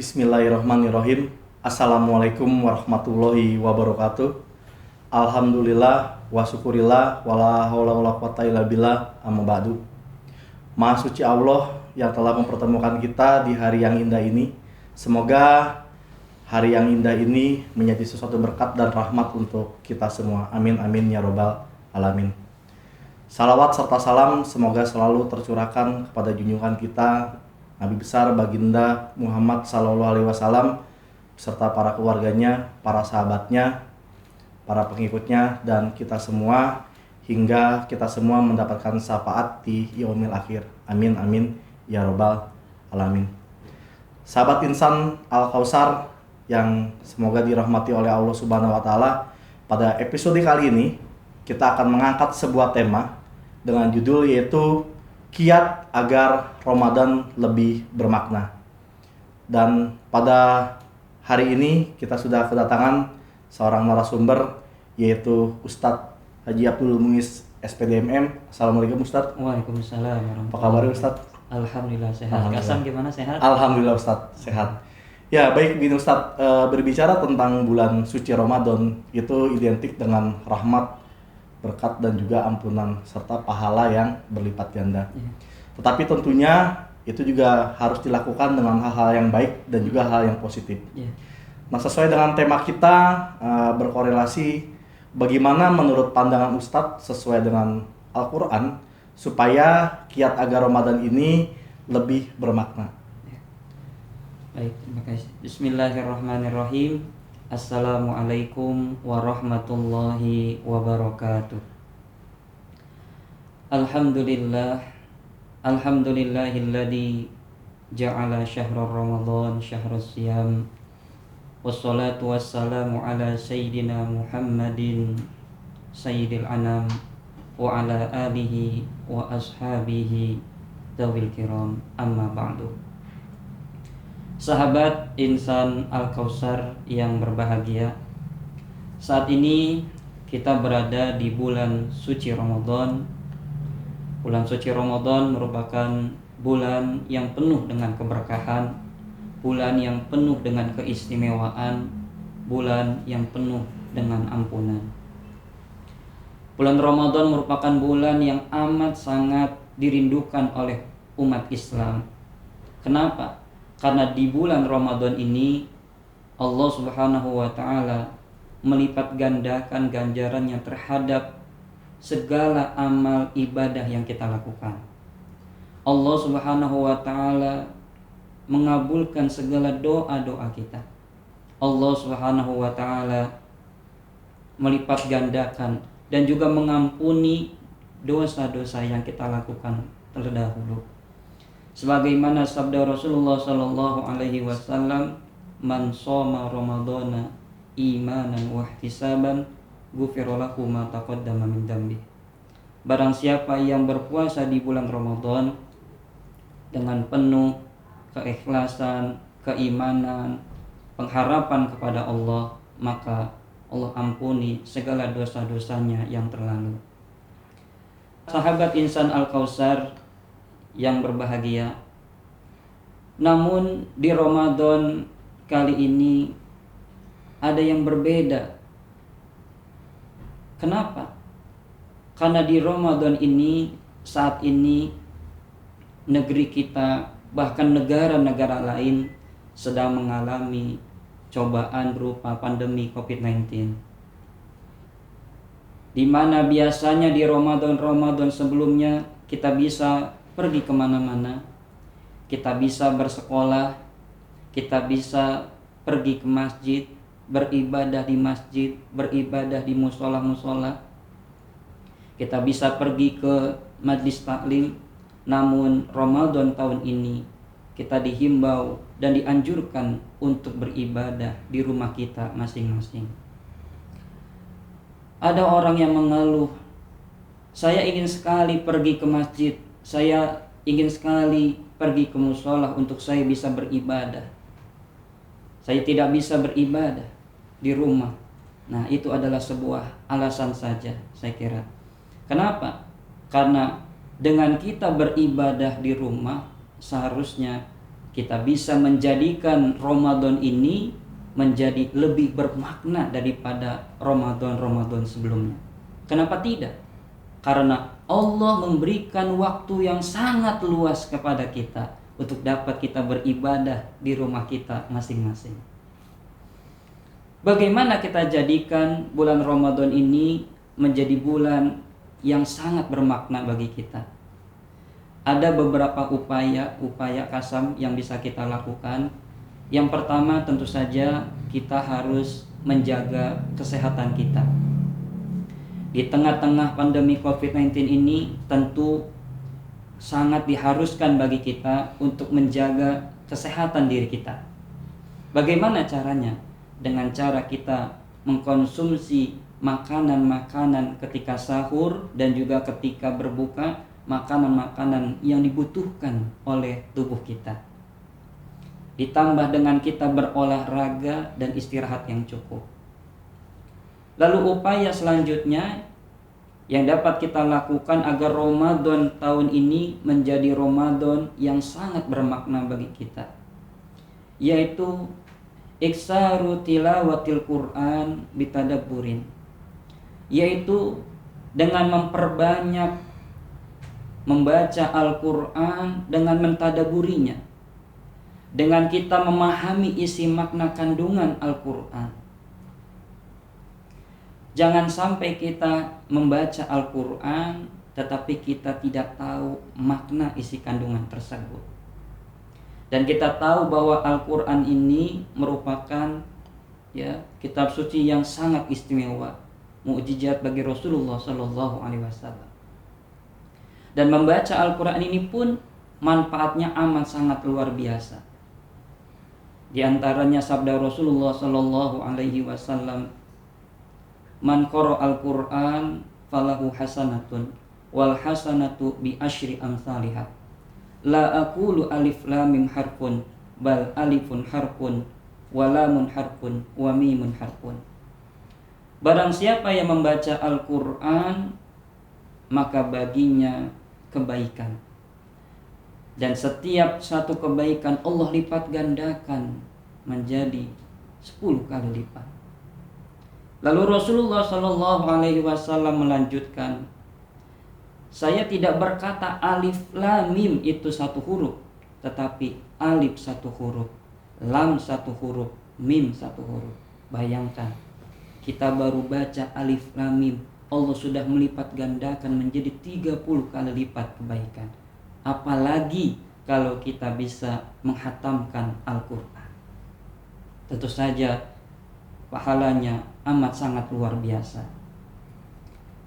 Bismillahirrahmanirrahim. Assalamualaikum warahmatullahi wabarakatuh. Alhamdulillah wa syukurillah wala haula wala quwata illa billah, amma ba'du. Maha suci Allah yang telah mempertemukan kita di hari yang indah ini. Semoga hari yang indah ini menjadi sesuatu berkat dan rahmat untuk kita semua. Amin amin ya robbal alamin. Salawat serta salam semoga selalu tercurahkan kepada junjungan kita Nabi besar baginda Muhammad Sallallahu Alaihi Wasallam beserta para keluarganya, para sahabatnya, para pengikutnya, dan kita semua hingga kita semua mendapatkan syafaat di yaumil akhir. Amin amin ya robbal alamin. Sahabat insan Al-Kausar yang semoga dirahmati oleh Allah Subhanahu Wa Taala, pada episode kali ini kita akan mengangkat sebuah tema dengan judul yaitu kiat agar Ramadan lebih bermakna. Dan pada hari ini kita sudah kedatangan seorang narasumber yaitu Ustadz Haji Abdul Muiz SPDMM. Assalamualaikum Ustadz. Waalaikumsalam warahmatullahi Apa kabar Ustadz? Alhamdulillah sehat. Kasam gimana, sehat? Alhamdulillah Ustadz sehat. Ya baik, begini Ustadz, berbicara tentang bulan suci Ramadan itu identik dengan rahmat, berkat dan juga ampunan serta pahala yang berlipat ganda. Tetapi tentunya itu juga harus dilakukan dengan hal-hal yang baik dan juga hal yang positif. Nah, sesuai dengan tema kita, berkorelasi bagaimana menurut pandangan Ustadz sesuai dengan Al-Quran supaya kiat agar Ramadan ini lebih bermakna. Baik, terima kasih. Bismillahirrahmanirrahim. Assalamualaikum warahmatullahi wabarakatuh. Alhamdulillahilladzi ja'ala syahra Ramadan syahrus siyam. Wassalatu wassalamu ala sayyidina Muhammadin sayyidil anam wa ala alihi wa ashabihi dzawil kiram, amma ba'du. Sahabat insan Al-Kausar yang berbahagia, saat ini kita berada di bulan suci Ramadan. Bulan suci Ramadan merupakan bulan yang penuh dengan keberkahan, bulan yang penuh dengan keistimewaan, bulan yang penuh dengan ampunan. Bulan Ramadan merupakan bulan yang amat sangat dirindukan oleh umat Islam. Kenapa? Karena di bulan Ramadan ini Allah Subhanahu wa Ta'ala melipat gandakan ganjarannya terhadap segala amal ibadah yang kita lakukan. Allah Subhanahu wa Ta'ala mengabulkan segala doa-doa kita. Allah Subhanahu wa Ta'ala melipat gandakan dan juga mengampuni dosa-dosa yang kita lakukan terdahulu. Sebagaimana sabda Rasulullah sallallahu alaihi wasallam, "Man shoma Ramadhana imanan wa ihtisaban, ghufira lahu ma taqaddama min dzambi." Barang siapa yang berpuasa di bulan Ramadan dengan penuh keikhlasan, keimanan, pengharapan kepada Allah, maka Allah ampuni segala dosa-dosanya yang terlalu. Sahabat insan Al-Kausar yang berbahagia, namun di Ramadan kali ini ada yang berbeda. Kenapa? Karena di Ramadan ini, saat ini negeri kita bahkan negara-negara lain sedang mengalami cobaan berupa pandemi COVID-19, di mana biasanya di Ramadan sebelumnya kita bisa pergi kemana-mana, kita bisa bersekolah, kita bisa pergi ke masjid, beribadah di masjid, beribadah di musola-musola, kita bisa pergi ke majlis taklim. Namun Ramadan tahun ini kita dihimbau dan dianjurkan untuk beribadah di rumah kita masing-masing. Ada orang yang mengeluh, saya ingin sekali pergi ke masjid, saya ingin sekali pergi ke musola untuk saya bisa beribadah. Saya tidak bisa beribadah di rumah. Nah, itu adalah sebuah alasan saja, saya kira. Kenapa? Karena dengan kita beribadah di rumah, seharusnya kita bisa menjadikan Ramadan ini menjadi lebih bermakna daripada Ramadan-Ramadan sebelumnya. Kenapa tidak? Karena Allah memberikan waktu yang sangat luas kepada kita untuk dapat kita beribadah di rumah kita masing-masing. Bagaimana kita jadikan bulan Ramadan ini menjadi bulan yang sangat bermakna bagi kita? Ada beberapa upaya kasam yang bisa kita lakukan. Yang pertama tentu saja kita harus menjaga kesehatan kita. Di tengah-tengah pandemi COVID-19 ini tentu sangat diharuskan bagi kita untuk menjaga kesehatan diri kita. Bagaimana caranya? Dengan cara kita mengkonsumsi makanan-makanan ketika sahur dan juga ketika berbuka, makanan-makanan yang dibutuhkan oleh tubuh kita. Ditambah dengan kita berolahraga dan istirahat yang cukup. Lalu upaya selanjutnya yang dapat kita lakukan agar Ramadan tahun ini menjadi Ramadan yang sangat bermakna bagi kita, yaitu iksaru tilawatil Quran bitadabburin, yaitu dengan memperbanyak membaca Al-Quran dengan mentadaburinya, dengan kita memahami isi makna kandungan Al-Quran. Jangan sampai kita membaca Al-Quran tetapi kita tidak tahu makna isi kandungan tersebut. Dan kita tahu bahwa Al-Quran ini merupakan kitab suci yang sangat istimewa, mukjizat bagi Rasulullah SAW. Dan membaca Al-Quran ini pun manfaatnya amat sangat luar biasa. Di antaranya sabda Rasulullah SAW, "Man qara al-Quran falahu hasanatun wal hasanatu bi asyri amsalihah. La aqulu alif lam mim harfun bal alifun harfun wa lamun harfun wa mimun harfun." Barang siapa yang membaca Al-Quran maka baginya kebaikan, dan setiap satu kebaikan Allah lipat gandakan menjadi 10 kali lipat. Lalu Rasulullah SAW melanjutkan, "Saya tidak berkata alif lam mim itu satu huruf, tetapi alif satu huruf, lam satu huruf, mim satu huruf." Bayangkan, kita baru baca alif lam mim, Allah sudah melipat gandakan menjadi 30 kali lipat kebaikan. Apalagi kalau kita bisa menghatamkan Al-Quran. Tentu saja pahalanya amat sangat luar biasa.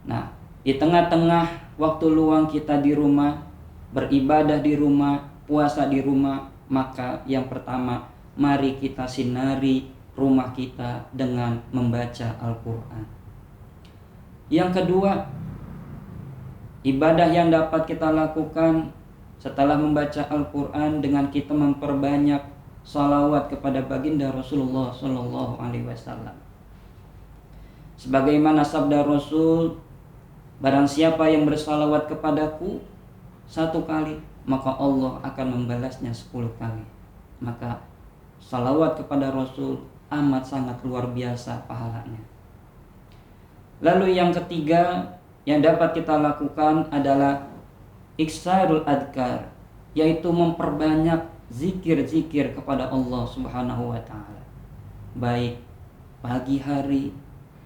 Nah, di tengah-tengah waktu luang kita di rumah, beribadah di rumah, puasa di rumah, maka yang pertama, mari kita sinari rumah kita dengan membaca Al-Quran. Yang kedua, ibadah yang dapat kita lakukan setelah membaca Al-Quran dengan kita memperbanyak salawat kepada baginda Rasulullah SAW. Sebagaimana sabda Rasul, "Barang siapa yang bersalawat kepadaku 1 kali, maka Allah akan membalasnya 10 kali." Maka salawat kepada Rasul amat sangat luar biasa pahalanya. Lalu yang ketiga yang dapat kita lakukan adalah iksarul adkar, yaitu memperbanyak zikir-zikir kepada Allah Subhanahu wa taala. Baik pagi hari,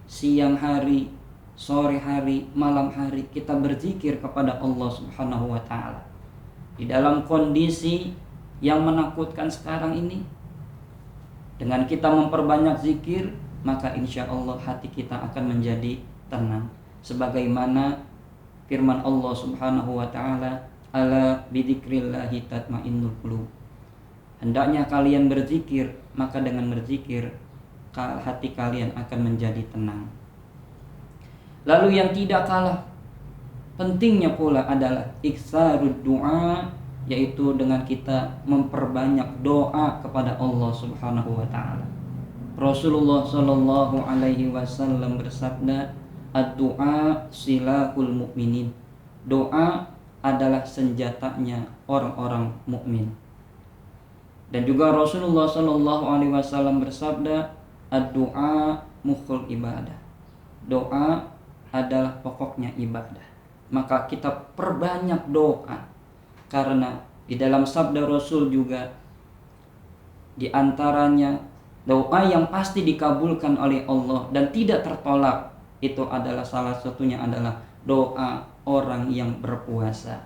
siang hari, sore hari, malam hari kita berzikir kepada Allah Subhanahu wa taala. Di dalam kondisi yang menakutkan sekarang ini, dengan kita memperbanyak zikir, maka insya Allah hati kita akan menjadi tenang. Sebagaimana firman Allah Subhanahu wa taala, "Ala bidzikrillahi tatmainnul qulub." Hendaknya kalian berzikir, maka dengan berzikir hati kalian akan menjadi tenang. Lalu yang tidak kalah pentingnya pula adalah iksarud du'a, yaitu dengan kita memperbanyak doa kepada Allah Subhanahu wa taala. Rasulullah sallallahu alaihi wasallam bersabda, "Ad-du'a silahul mu'minin." Doa adalah senjatanya orang-orang mukmin. Dan juga Rasulullah Shallallahu Alaihi Wasallam bersabda, "Ad-du'a mukhul ibadah." Doa adalah pokoknya ibadah. Maka kita perbanyak doa, karena di dalam sabda Rasul juga di antaranya doa yang pasti dikabulkan oleh Allah dan tidak tertolak, itu adalah salah satunya adalah doa orang yang berpuasa.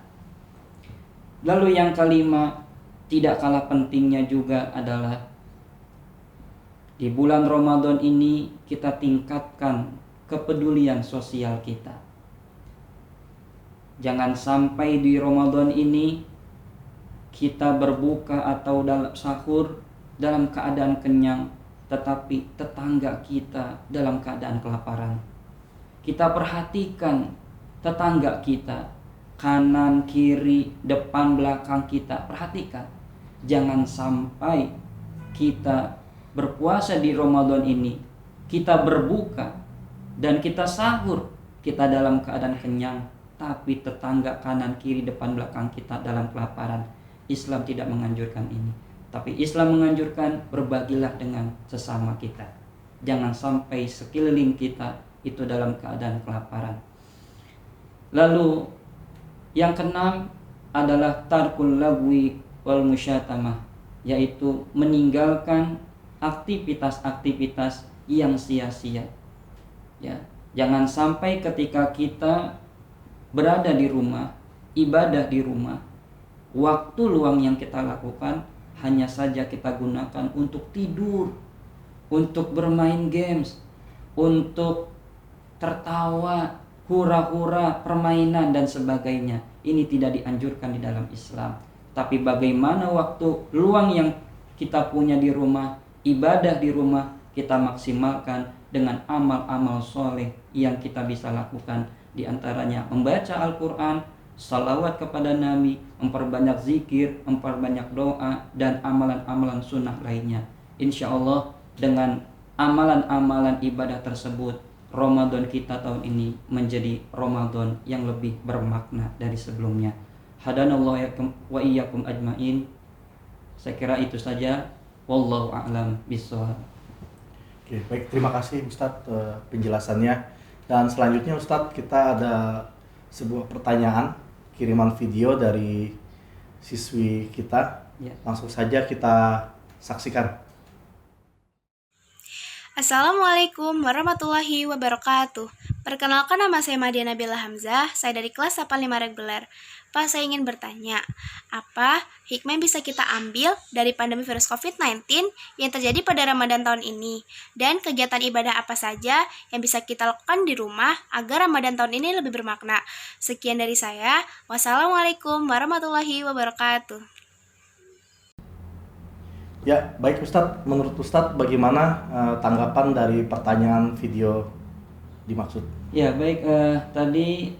Lalu yang kelima, tidak kalah pentingnya juga adalah di bulan Ramadan ini kita tingkatkan kepedulian sosial kita. Jangan sampai di Ramadan ini kita berbuka atau dalam sahur dalam keadaan kenyang, tetapi tetangga kita dalam keadaan kelaparan. Kita perhatikan tetangga kita, kanan, kiri, depan, belakang kita, perhatikan. Jangan sampai kita berpuasa di Ramadan ini, kita berbuka dan kita sahur, kita dalam keadaan kenyang, tapi tetangga kanan, kiri, depan, belakang kita dalam kelaparan. Islam tidak menganjurkan ini, tapi Islam menganjurkan berbagilah dengan sesama kita. Jangan sampai sekeliling kita itu dalam keadaan kelaparan. Lalu yang keenam adalah tarkul lagwi wal musyatamah, yaitu meninggalkan aktivitas-aktivitas yang sia-sia. Ya, jangan sampai ketika kita berada di rumah, ibadah di rumah, waktu luang yang kita lakukan hanya saja kita gunakan untuk tidur, untuk bermain games, untuk tertawa, hura-hura, permainan dan sebagainya. Ini tidak dianjurkan di dalam Islam. Tapi bagaimana waktu luang yang kita punya di rumah, ibadah di rumah, kita maksimalkan dengan amal-amal soleh yang kita bisa lakukan. Di antaranya membaca Al-Quran, salawat kepada Nabi, memperbanyak zikir, memperbanyak doa, dan amalan-amalan sunnah lainnya. Insya Allah dengan amalan-amalan ibadah tersebut, Ramadan kita tahun ini menjadi Ramadan yang lebih bermakna dari sebelumnya. Hadanallahu wa iyyakum ajmain. Saya kira itu saja. Wallahu a'lam bishawab. Oke, baik, terima kasih Ustadz penjelasannya. Dan selanjutnya Ustadz, kita ada sebuah pertanyaan kiriman video dari siswi kita. Ya. Langsung saja kita saksikan. Assalamualaikum warahmatullahi wabarakatuh. Perkenalkan, nama saya Madia Nabila Hamzah, saya dari kelas 85 reguler. Pak, saya ingin bertanya, apa hikmah yang bisa kita ambil dari pandemi virus COVID-19 yang terjadi pada Ramadan tahun ini? Dan kegiatan ibadah apa saja yang bisa kita lakukan di rumah agar Ramadan tahun ini lebih bermakna? Sekian dari saya. Wassalamualaikum warahmatullahi wabarakatuh. Ya, baik Ustadz, menurut Ustadz bagaimana tanggapan dari pertanyaan video dimaksud? Ya, baik, tadi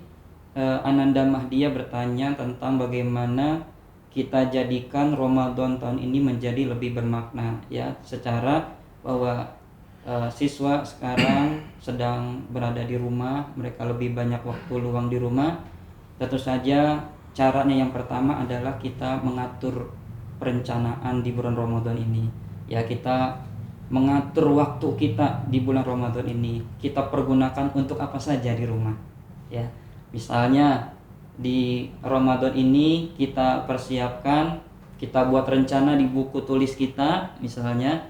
Ananda Mahdia bertanya tentang bagaimana kita jadikan Ramadan tahun ini menjadi lebih bermakna, ya, secara bahwa siswa sekarang sedang berada di rumah, mereka lebih banyak waktu luang di rumah. Tentu saja caranya yang pertama adalah kita mengatur perencanaan di bulan Ramadan ini. Ya, kita mengatur waktu kita di bulan Ramadan ini. Kita pergunakan untuk apa saja di rumah. Ya, misalnya di Ramadan ini kita persiapkan, kita buat rencana di buku tulis kita. Misalnya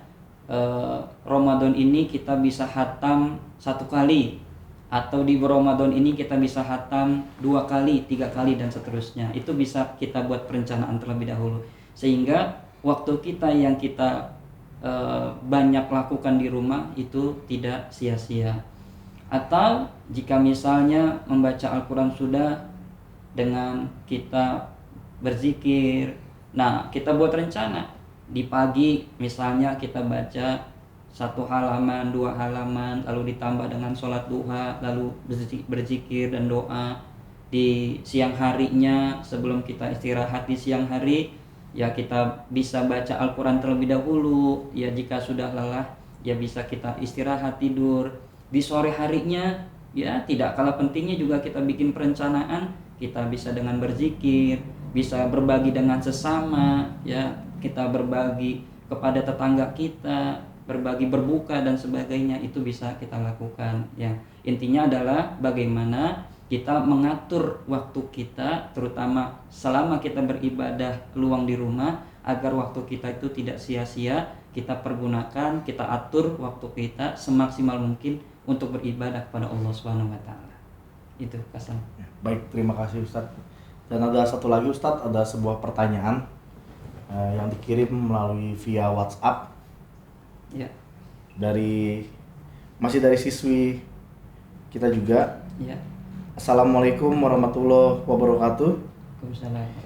Ramadan ini kita bisa khatam 1 kali, atau di Ramadan ini kita bisa khatam 2 kali, 3 kali dan seterusnya. Itu bisa kita buat perencanaan terlebih dahulu, sehingga waktu kita yang kita banyak lakukan di rumah itu tidak sia-sia. Atau jika misalnya membaca Al-Quran sudah dengan kita berzikir, nah kita buat rencana di pagi misalnya kita baca 1 halaman, 2 halaman, lalu ditambah dengan sholat duha, lalu berzikir dan doa. Di siang harinya sebelum kita istirahat di siang hari, ya kita bisa baca Al-Quran terlebih dahulu. Ya, jika sudah lelah ya bisa kita istirahat tidur. Di sore harinya ya tidak kalah pentingnya juga kita bikin perencanaan. Kita bisa dengan berzikir, bisa berbagi dengan sesama, ya kita berbagi kepada tetangga kita, berbagi berbuka dan sebagainya, itu bisa kita lakukan ya. Intinya adalah bagaimana kita mengatur waktu kita, terutama selama kita beribadah luang di rumah, agar waktu kita itu tidak sia-sia. Kita pergunakan, kita atur waktu kita semaksimal mungkin untuk beribadah kepada Allah Subhanahu wa taala. Itu Hasan. Baik, terima kasih Ustadz. Dan ada satu lagi Ustadz, ada sebuah pertanyaan yang dikirim melalui via WhatsApp. Ya. Masih dari siswi kita juga. Ya. Assalamualaikum warahmatullahi wabarakatuh. Waalaikumsalam.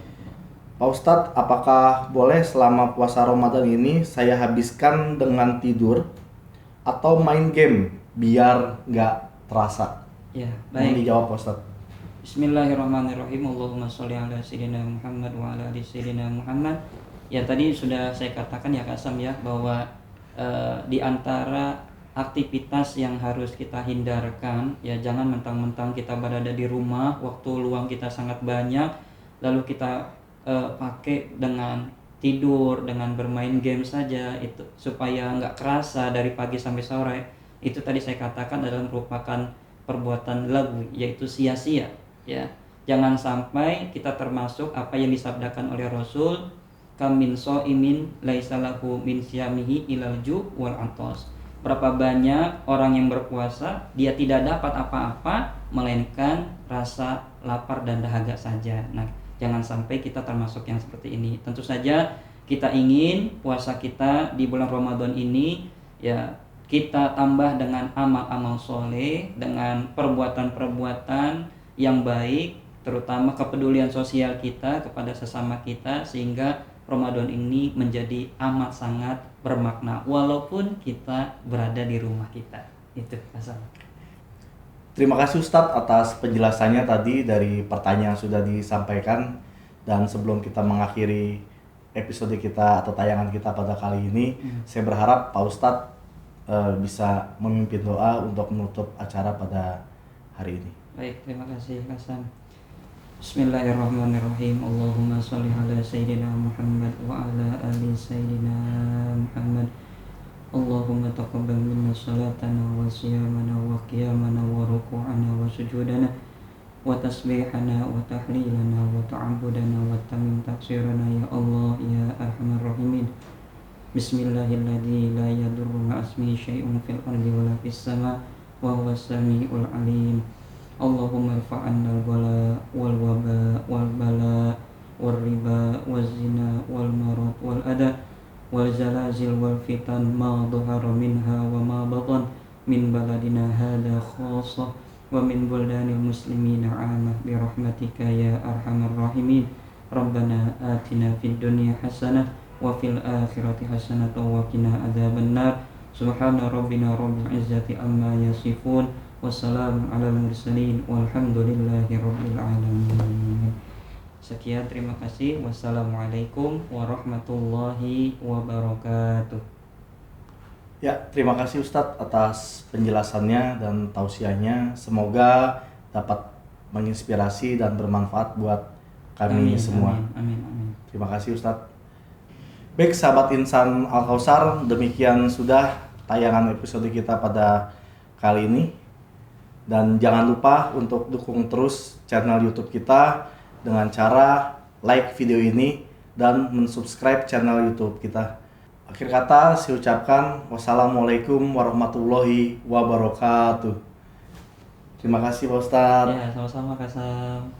Pak Ustadz, apakah boleh selama puasa Ramadan ini saya habiskan dengan tidur atau main game biar nggak terasa? Ya, Mohon baik. dijawab Pak Ustadz. Bismillahirrahmanirrahim. Allahumma sholli ala sayyidina Muhammad wa ala ali sayyidina Muhammad. Ya, tadi sudah saya katakan ya Kak Sam ya, bahwa di antara aktivitas yang harus kita hindarkan ya, jangan mentang-mentang kita berada di rumah, waktu luang kita sangat banyak, lalu kita pakai dengan tidur, dengan bermain game saja, itu supaya nggak kerasa dari pagi sampai sore. Itu tadi saya katakan adalah merupakan perbuatan lagu, yaitu sia-sia ya. Jangan sampai kita termasuk apa yang disabdakan oleh Rasul, kamin so'imin laisa lahu min siyamihi ilal ju' wal atos. Berapa banyak orang yang berpuasa, dia tidak dapat apa-apa melainkan rasa lapar dan dahaga saja. Nah, jangan sampai kita termasuk yang seperti ini. Tentu saja kita ingin puasa kita di bulan Ramadan ini ya, kita tambah dengan amal-amal soleh, dengan perbuatan-perbuatan yang baik, terutama kepedulian sosial kita kepada sesama kita, sehingga Ramadan ini menjadi amat sangat bermakna walaupun kita berada di rumah kita. Itu Hasan. Terima kasih Ustadz atas penjelasannya tadi dari pertanyaan yang sudah disampaikan. Dan sebelum kita mengakhiri episode kita atau tayangan kita pada kali ini, saya berharap Pak Ustadz bisa memimpin doa untuk menutup acara pada hari ini. Baik, terima kasih Hasan. Bismillahirrahmanirrahim. Allahumma sholli ala sayyidina Muhammad wa ala ali sayyidina Muhammad. Allahumma taqabbal minna salatana wa siyamana wa qiyamana wa ruku'ana wa sujudana wa tasbihana wa tahlilana wa ta'abudana wa tamim taksirana ya Allah ya arhamar rahimin. Bismillahilladzi la yadurru ma'asmihi syai'un fil ardi wa la fis sama wa huwas samiul alim. Allahumma irfa'anna al-bala wal waba wal bala wal riba wal zina wal marad wal ada wal zalazil wal fitan ma dhahara minha wa ma batan min baladina hada khassah wa min buldanil muslimina 'amah bi rahmatika ya arhamar rahimin. Rabbana atina fid dunya hasanah wa fil akhirati hasanah wa qina adzabannar. Subhana rabbina rabbil izzati amma yasifun. Wassalamu ala mursalin walhamdulillahi rabbil alamin. Sekian, terima kasih. Wassalamualaikum warahmatullahi wabarakatuh. Ya, terima kasih Ustadz atas penjelasannya dan tausiahnya. Semoga dapat menginspirasi dan bermanfaat buat kami semua. Amin, amin. Terima kasih Ustadz. Baik sahabat Insan Al-Kausar, demikian sudah tayangan episode kita pada kali ini. Dan jangan lupa untuk dukung terus channel YouTube kita dengan cara like video ini dan mensubscribe channel YouTube kita. Akhir kata saya ucapkan wassalamualaikum warahmatullahi wabarakatuh. Terima kasih Pak Ustadz. Ya, sama-sama Kak Sam.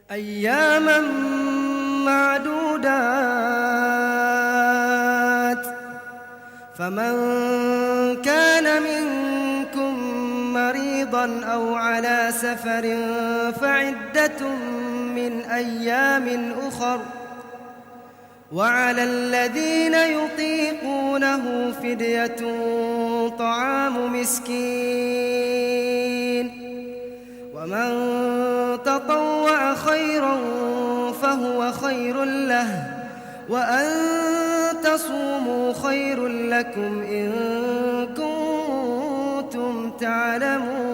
أياما معدودات فمن كان منكم مريضا أو على سفر فعدة من أيام أخر وعلى الذين يطيقونه فدية طعام مسكين ومن تطوع خيرا فهو خير له وأن تصوموا خير لكم إن كنتم تعلمون